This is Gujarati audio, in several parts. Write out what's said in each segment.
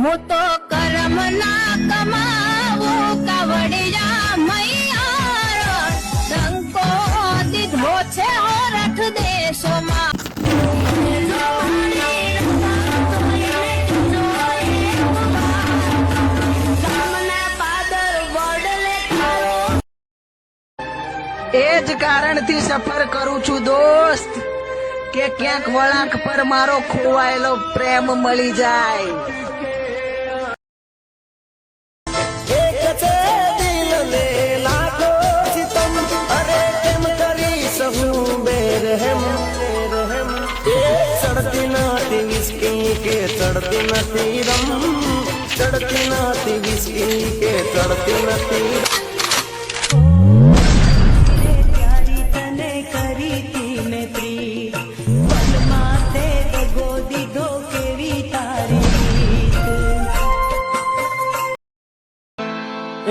હું તો કર્મ ના કમાવું કાવડિયા મૈયા ડંકો દીધો છે રઠ દેશોમાં એ જ કારણથી સફર કરું છું દોસ્ત કે ક્યાંક વળાંક પર મારો ખોવાયેલો પ્રેમ મળી જાય. એક છે દિલને લાખો સિતમ, અરે કેમ કરીશ હું બેરહેમ. એ ચડતી નથી વિસ્કી કે ચડતી નથી રમ, ચડતી નથી વિસ્કી કે ચડતી નથી.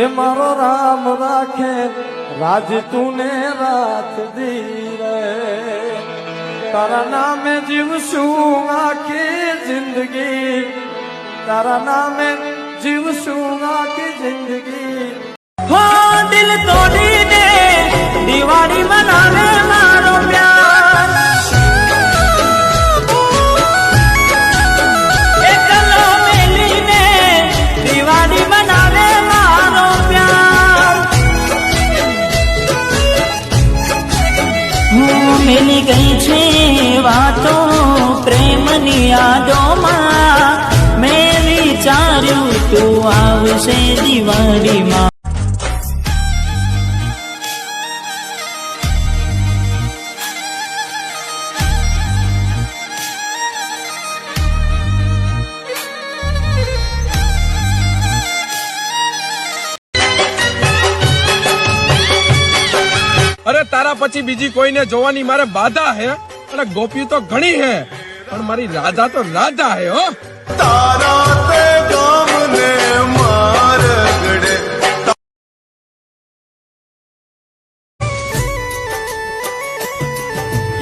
એ મારો રામ રાખે રાજ તુને રાત દી રે, તારા નામે જીવશું આખી જિંદગી, તારા નામે જીવશું આખી જિંદગી. હો દિલ તોડી દે દિવાળી મનાવે મારો પ્યાર, એકલો મેલીને દિવાળી મનાવે મિલી ગઈ છે વાતો પ્રેમની યાદોમાં, મેં વિચાર્યું તું આવશે દિવાળીમાં. અરે તારા પછી બીજી કોઈને જોવાની મારે બાધા હે, અને ગોપી તો ઘણી હે, પણ મારી રાધા તો રાધા હે. હો તારા તે ગામને માર ગડે.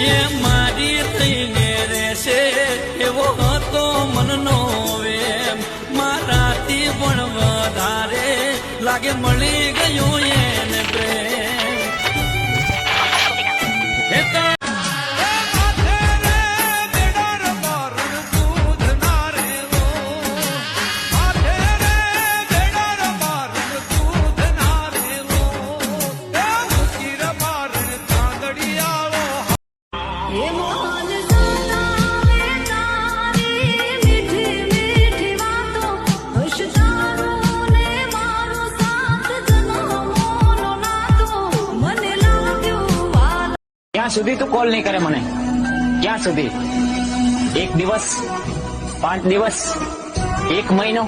એ મારી થઈને રહેશે એવો હતો મનનો વેમ, મારાથી પણ વધારે લાગે મળી ગયો એને પ્રેમ. ક્યાં સુધી તું કોલ નહીં કરે મને? ક્યાં સુધી? 1 દિવસ, 5 દિવસ, 1 મહિનો,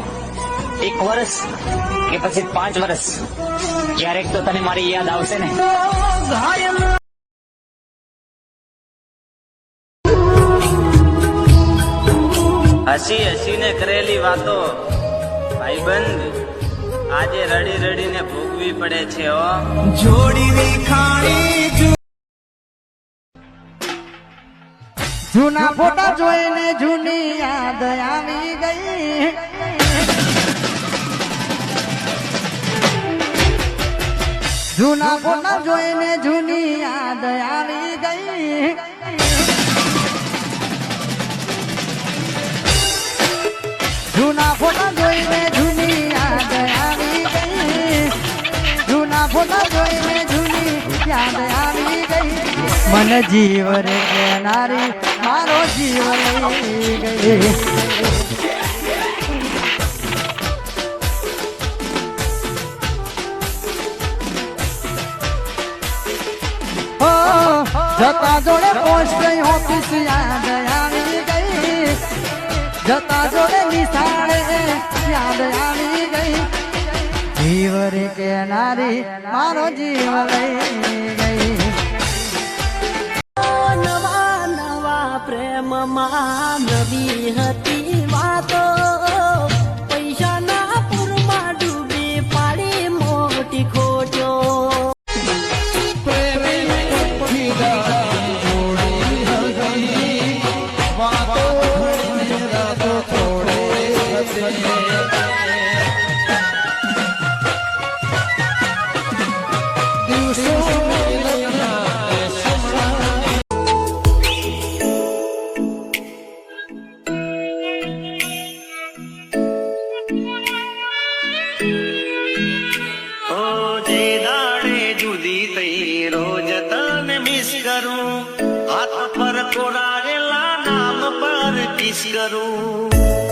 1 વર્ષ કે પછી 5 વર્ષ? ક્યારેક તો તને મારી યાદ આવશે ને. હસી હસીને કરેલી વાતો ભાઈબંધ આજે રડી રડીને ભોગવી પડે છે. જોડી ખાણી જૂના ફોટા જોઈને જૂની યાદ આવી ગઈ, જૂના ફોટા જોઈને જૂની યાદ આવી ગઈ. જૂના ફોટા જોઈને જૂની યાદ આવી ગઈ, જૂના ફોટા જોઈને જૂની યાદ આવી ગઈ. મન જીવ રે કેનારી મારો જીવ લઈ ગઈ. જતા જોડે પોસ્ટ ઓફિસ યાદ આવી ગઈ, જતા જોડે નિશાળે યાદ આવી ગઈ. જીવ રે કેનારી મારો જીવ લઈ ગઈ. પ્રેમમાં નવી હતી વાતો, પૈસાના પૂરમાં ડૂબી પાડી મોટી ખોટો. વાતો કોશિશ કરું